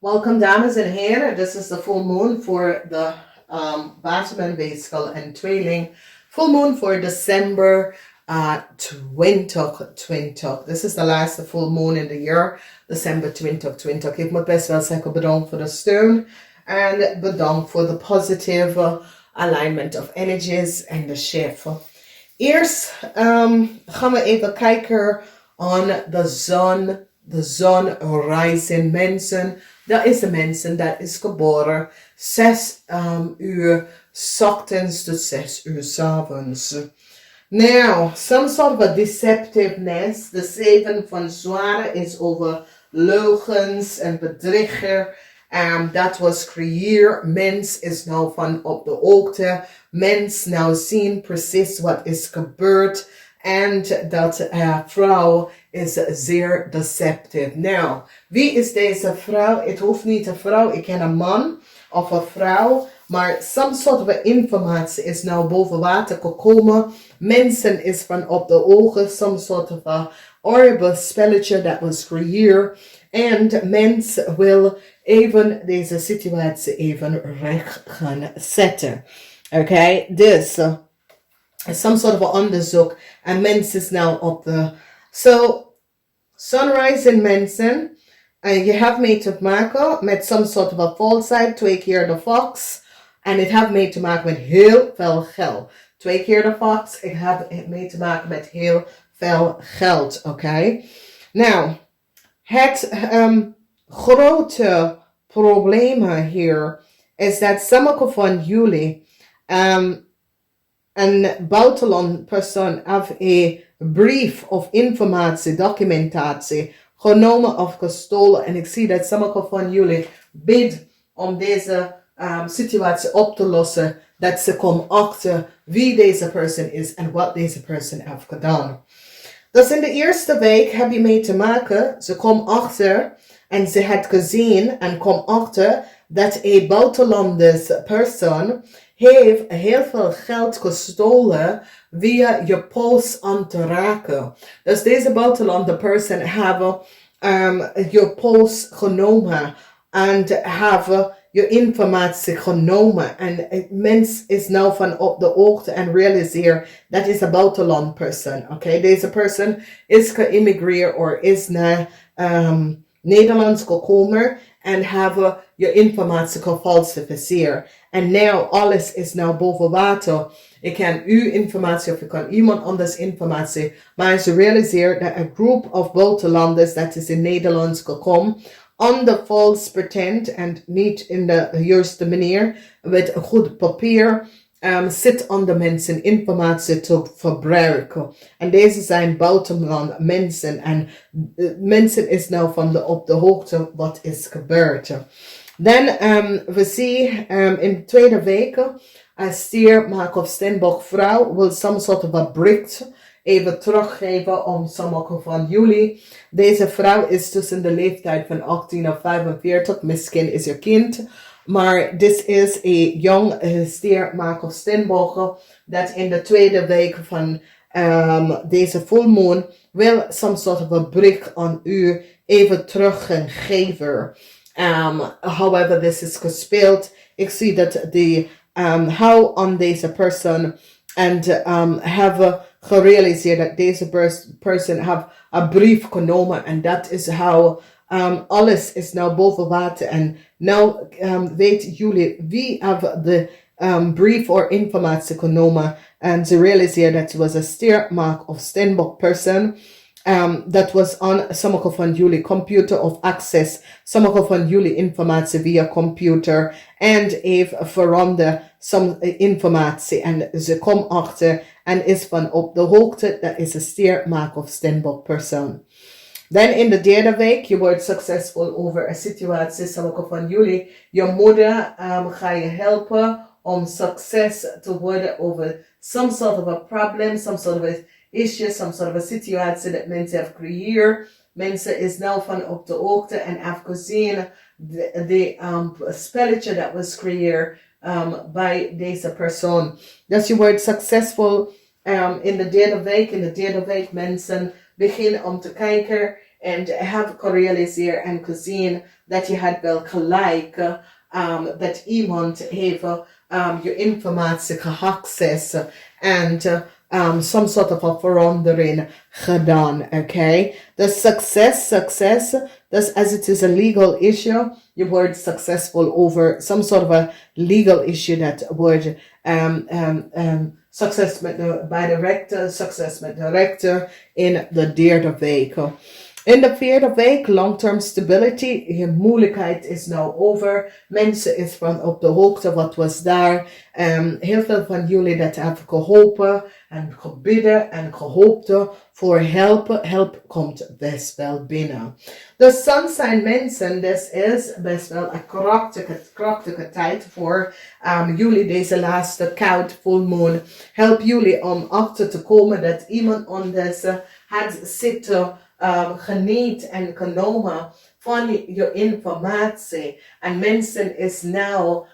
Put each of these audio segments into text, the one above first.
Welcome, dames en heren. This is the full moon for the Waterman Weegschaal and Tweeling. Full moon for December 2020. This is the last full moon in the year, December 2020. Ik moet best wel zeggen bedankt voor de steun en bedankt voor de positive alignment of energies en de shift. Eerst gaan we even kijken aan de zon rising mensen. Dat is de mensen dat is geboren 6 uur 's ochtends tot 6 uur 's avonds. Now, some sort of a deceptiveness. De 7 van zwaarden is over leugens en bedrieger. Dat was creëer. Mens is nou van op de hoogte. Mens nou zien precies wat is gebeurd. En dat vrouw is zeer deceptive. Nou, wie is deze vrouw? Het hoeft niet een vrouw. Ik ken een man of een vrouw. Maar some sort of informatie is nou boven water gekomen. Mensen is van op de ogen. Some sort of a horrible spelletje dat was creëerd. En mens wil even deze situatie even recht gaan zetten. Oké, dus some sort of onderzoek. En mensen is nou op de... So, sunrise in mensen. En je hebt mee te maken met some sort of a falside. 2 keer de fox. En het heeft mee te maken met heel veel geld. 2 keer de fox. Ik heb mee te maken met heel veel geld. Oké. Nou, het grote probleem hier is dat sommige van jullie een buitenland persoon heeft een brief of informatie, documentatie genomen of gestolen. En ik zie dat sommige van jullie bid om deze situatie op te lossen. Dat ze komen achter wie deze persoon is en wat deze persoon heeft gedaan. Dus in de eerste week heb je mee te maken. Ze komen achter en ze had gezien en komt achter dat een buitenlandse persoon heeft heel veel geld gestolen via je post aan te raken. Dus deze buitenlandse persoon hebben je post genomen en hebben je informatie genomen. En het mens is nou van op de hoogte en realiseer dat is een buitenland persoon. Oké, deze persoon is geïmmigreerd of is naar Nederlands gekomen en hebben je informatie gefalsificeerd. En nou alles is nou boven water. Ik kan uw informatie of ik kan iemand anders informatie. Maar ze realiseert dat een groep of buitenlanders dat is in Nederlands gekomen. Onder false pretend en niet in de juiste manier. Met een goed papier. Zit aan de mensen informatie te verbruiken. En deze zijn buitenland mensen. En mensen is nou van op de hoogte wat is gebeurd. Dan we zien in de tweede week. Stier, maak of Stenbok vrouw wil some sort of a brick even teruggeven om sommige van jullie. Deze vrouw is tussen de leeftijd van 18 of 45. Misschien is je kind. Maar dit is een jong stier, maak of Stenbok dat in de tweede week van deze full moon wil some sort of a brick aan u even teruggeven. However, this is gespeeld. Ik zie dat de hou aan deze persoon en hebben gerealiseerd dat deze persoon heeft een brief genomen en dat is how alles is nou boven water en nou weet jullie wie heeft de brief of informatie genomen en ze realiseer dat het was een steermark of Stenbok person. Dat was on sommige van jullie computer of access sommige van jullie informatie via computer en even veranderd some informatie en ze komt achter en is van op de hoogte dat is een steermark of Stenbok persoon. Dan in de derde week, je wordt succesvol over een situatie, sommige van jullie, je moeder ga je helpen om succes te worden over some sort of a problem, some sort of a issue, some sort of a situatie dat mensen hebben gecreëerd. Mensen is nou van op de hoogte en heeft gezien de spelletje dat was gecreëerd bij deze persoon. Dus je wordt succesvol in de derde week. In de derde week mensen beginnen om te kijken En heb gerealiseerd en gezien dat je het wel gelijk dat iemand heeft je informatie geaccess en some sort of a verandering gedaan, okay? The success, that's as it is a legal issue, you were successful over some sort of a legal issue that would success met by the rector, success met de rector in de derde week. In de vierde week, long-term stability. Je moeilijkheid is nou over. Mensen is van op de hoogte wat was daar. Heel veel van jullie dat hebben geholpen en gebidden en gehoopt voor helpen. Help komt best wel binnen. De sun sign mensen, dit is best wel een krachtige tijd voor jullie deze laatste koud full moon. Help jullie om achter te komen dat iemand anders had zitten geniet en genomen van je informatie. En mensen is nou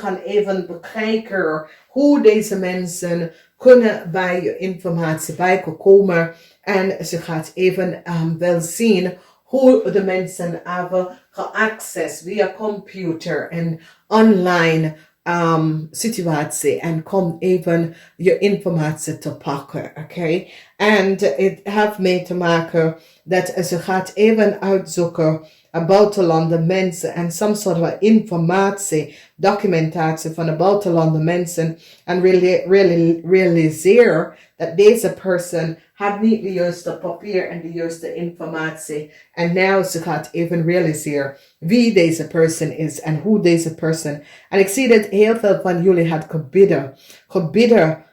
kan even bekijken hoe deze mensen kunnen bij je informatie bijkomen. En ze gaat even wel zien hoe de mensen hebben geaccess via computer en online situatie en kom even je informatie te pakken, oké? En het heeft mee te maken dat ze gaat even uitzoeken buitenlandse mensen en some sort of informatie, documentatie van de buitenlandse mensen en realiseer dat deze persoon had niet de juiste papier en de juiste informatie en nu ze gaat even realiseren wie deze persoon is en hoe deze persoon. En ik zie dat heel veel van jullie had gebidden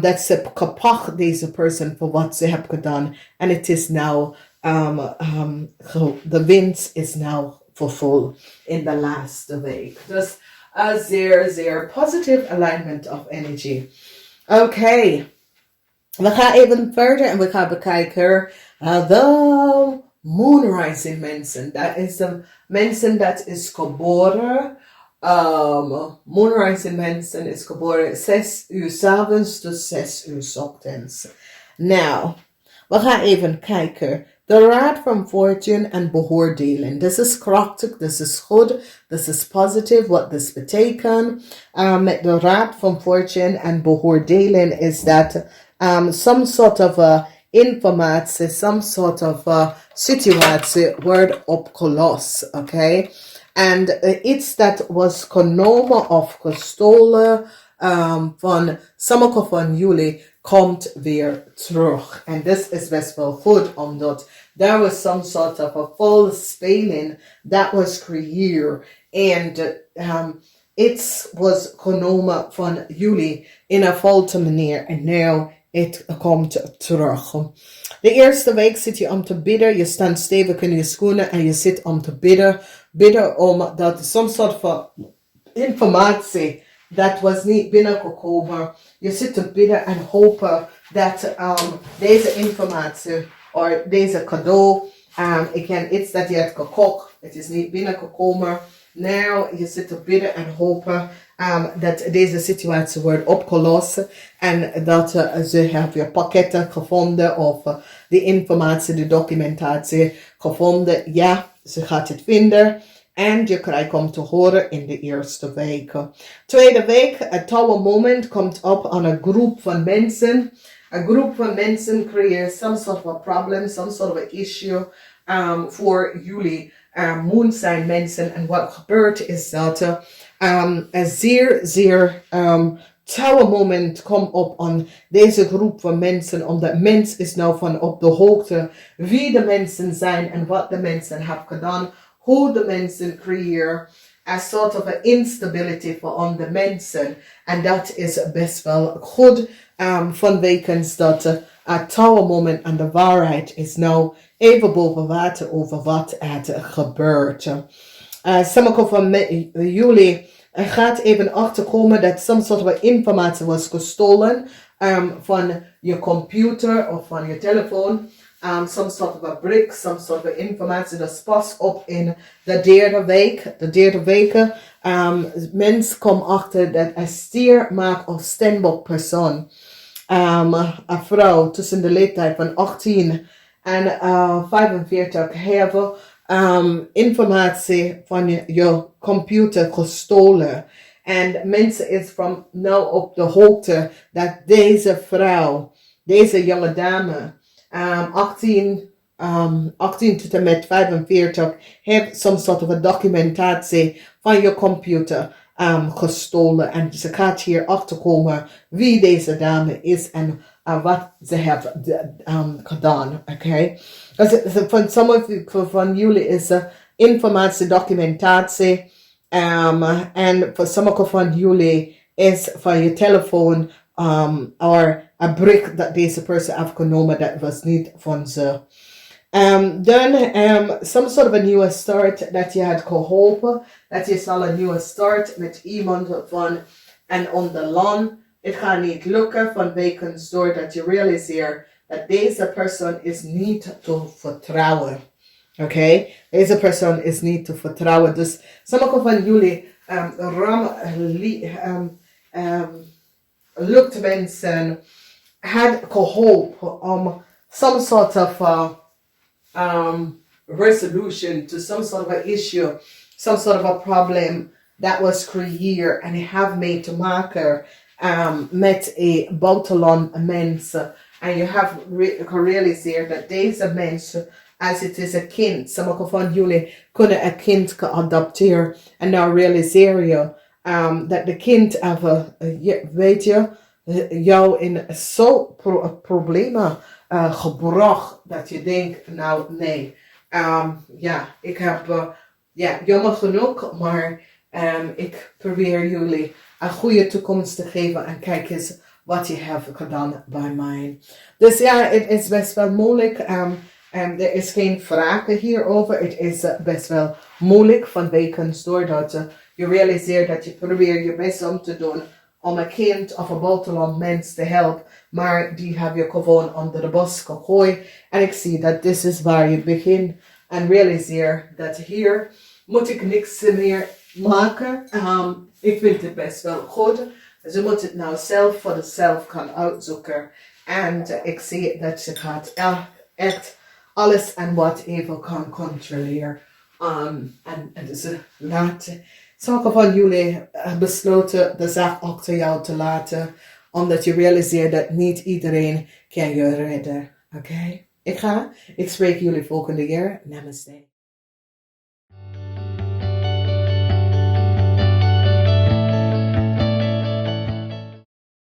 dat ze kapag deze persoon voor wat ze hebben gedaan en het is nou de winst is nou vervuld in de laatste week. Dus a zeer positive alignment of energy. Oké. We gaan even verder en we gaan bekijken de moon rising mensen. Dat is de mensen dat is geboren. Moon rising mensen is geboren 6 uur 's avonds tot 6 uur 's ochtends. Nou, we gaan even kijken. De raad van fortune en beoordeling. This is krachtig, this is goed, this is positive. Wat this betekent. Met de raad van fortune en beoordeling is dat some sort of informatie, some sort of situatie wordt opgelost, okay? En iets dat was genomen of gestolen van sommige van jullie komt weer terug. En dit is best wel goed, omdat there was some sort of a false spelling that was created. And it was genomen van jullie in een foute manier. En nu het komt terug. De eerste week zit je om te bidden. Je staat stevig in je schoenen en je zit om te bidden. Bidden omdat some sort of informatie dat was niet binnengekomen. Je zit te bidden en hopen dat deze informatie of deze cadeau, ik ken iets dat je hebt gekocht, het is niet binnengekomen. Nou, je zit te bidden en hopen dat deze situatie wordt opgelost en dat ze hebben je pakketten gevonden of de informatie, de documentatie gevonden. Ja, ze gaat het vinden. En je krijgt om te horen in de eerste week. Tweede week, het tower moment komt op aan een groep van mensen. Een groep van mensen creëert some sort of a problem, some sort of a issue voor jullie moon sign mensen. En wat gebeurt is dat een zeer tower moment komt op aan deze groep van mensen. Omdat mens is nou van op de hoogte wie de mensen zijn en wat de mensen hebben gedaan. Hoe de mensen creëren a sort of a instability voor de mensen. En dat is best wel goed. Vanwege dat het tower moment en de waarheid is nou even boven water over wat er gebeurt. Sommige van jullie gaat even achterkomen dat some sort of informatie was gestolen van je computer of van je telefoon. Some sort of a brick, some sort of informatie. Dat pas op in de derde week. De derde week. Mens komt achter dat een stiermaak of steenbok persoon. Een vrouw tussen de leeftijd van 18 En 45 hebben informatie van je computer gestolen. En mensen is van nou op de hoogte dat deze vrouw, deze jonge dame, 18 tot en met 45, heeft some soort of documentatie van je computer gestolen. En ze gaat hier achterkomen wie deze dame is en wat ze heeft gedaan. Oké? Dus van sommige van jullie is informatie, documentatie. En voor sommige van jullie is van je telefoon of een bericht dat deze persoon heeft genomen dat was niet van ze. Dan some sort of a nieuwe start dat je had geholpen. Dat je zal een nieuwe start met iemand van en on the lawn. Het gaat niet lukken vanwege doordat je realiseert dat deze persoon is niet te vertrouwen. Oké? Deze persoon is niet te vertrouwen. Dus sommige van jullie lucht mensen had geholpen om some sort of resolution to some sort of an issue, some sort of a problem that was created and have made te maken met een buitenland mensen. En je hebt gerealiseerd dat deze mensen, als het is een kind, sommige van jullie kunnen een kind adopteren. En dan realiseer je dat de kind weet je, jou in zo'n problemen gebracht dat je denkt, nou nee, ik heb, jammer genoeg, maar ik probeer jullie een goede toekomst te geven en kijk eens wat je hebt gedaan bij mij. Dus ja, het is best wel moeilijk. Er is geen vragen hierover. Het is best wel moeilijk vanwege doordat je realiseert dat je probeert je best om te doen om een kind of een buitenland mens te helpen, maar die heb je gewoon onder de bus gegooid. En ik zie dat dit is waar je begint en realiseer dat hier moet ik niks meer maken. Ik vind het best wel goed. Ze moet het nou zelf voor zichzelf gaan uitzoeken. En ik zie dat ze gaat echt alles en wat even kan controleren. En ze laten. Sommige van jullie besloten de zaak achter jou te laten, omdat je realiseert dat niet iedereen kan je redden. Oké? Ik spreek jullie volgende keer. Namaste.